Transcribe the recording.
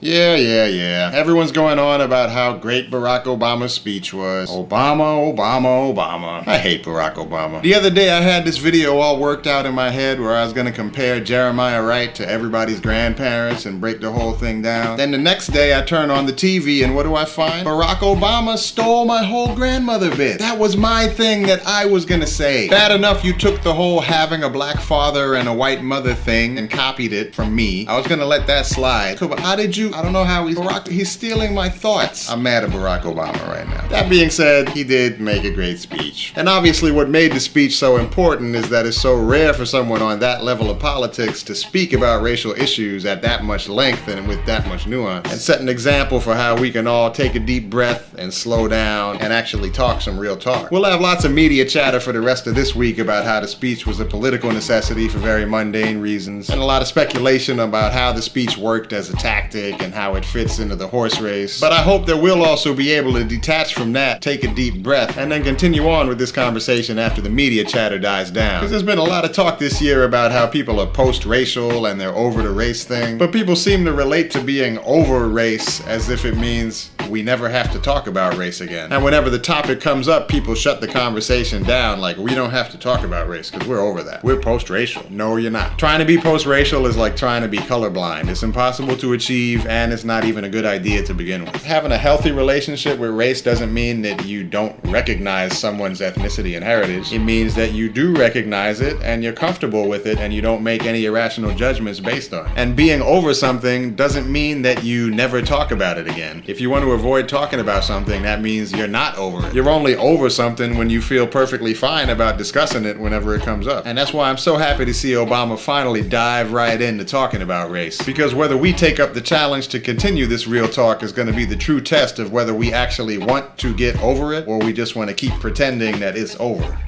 Yeah. Everyone's going on about how great Barack Obama's speech was. Obama. I hate Barack Obama. The other day I had this video all worked out in my head where I was going to compare Jeremiah Wright to everybody's grandparents and break the whole thing down. Then the next day I turn on the TV and what do I find? Barack Obama stole my whole grandmother bit. That was my thing that I was going to say. Bad enough you took the whole having a black father and a white mother thing and copied it from me. I was going to let that slide. But how did you? I don't know how he's stealing my thoughts. I'm mad at Barack Obama right now. That being said, he did make a great speech. And obviously what made the speech so important is that it's so rare for someone on that level of politics to speak about racial issues at that much length and with that much nuance, and set an example for how we can all take a deep breath and slow down and actually talk some real talk. We'll have lots of media chatter for the rest of this week about how the speech was a political necessity for very mundane reasons, and a lot of speculation about how the speech worked as a tactic and how it fits into the horse race. But I hope that we'll also be able to detach from that, take a deep breath, and then continue on with this conversation after the media chatter dies down. Because there's been a lot of talk this year about how people are post-racial and they're over the race thing. But people seem to relate to being over race as if it means we never have to talk about race again. And whenever the topic comes up, people shut the conversation down like we don't have to talk about race because we're over that. We're post-racial. No, you're not. Trying to be post-racial is like trying to be colorblind. It's impossible to achieve and it's not even a good idea to begin with. Having a healthy relationship with race doesn't mean that you don't recognize someone's ethnicity and heritage. It means that you do recognize it and you're comfortable with it and you don't make any irrational judgments based on it. And being over something doesn't mean that you never talk about it again. If you want to avoid talking about something, that means you're not over it. You're only over something when you feel perfectly fine about discussing it whenever it comes up. And that's why I'm so happy to see Obama finally dive right into talking about race. Because whether we take up the challenge to continue this real talk is going to be the true test of whether we actually want to get over it or we just want to keep pretending that it's over.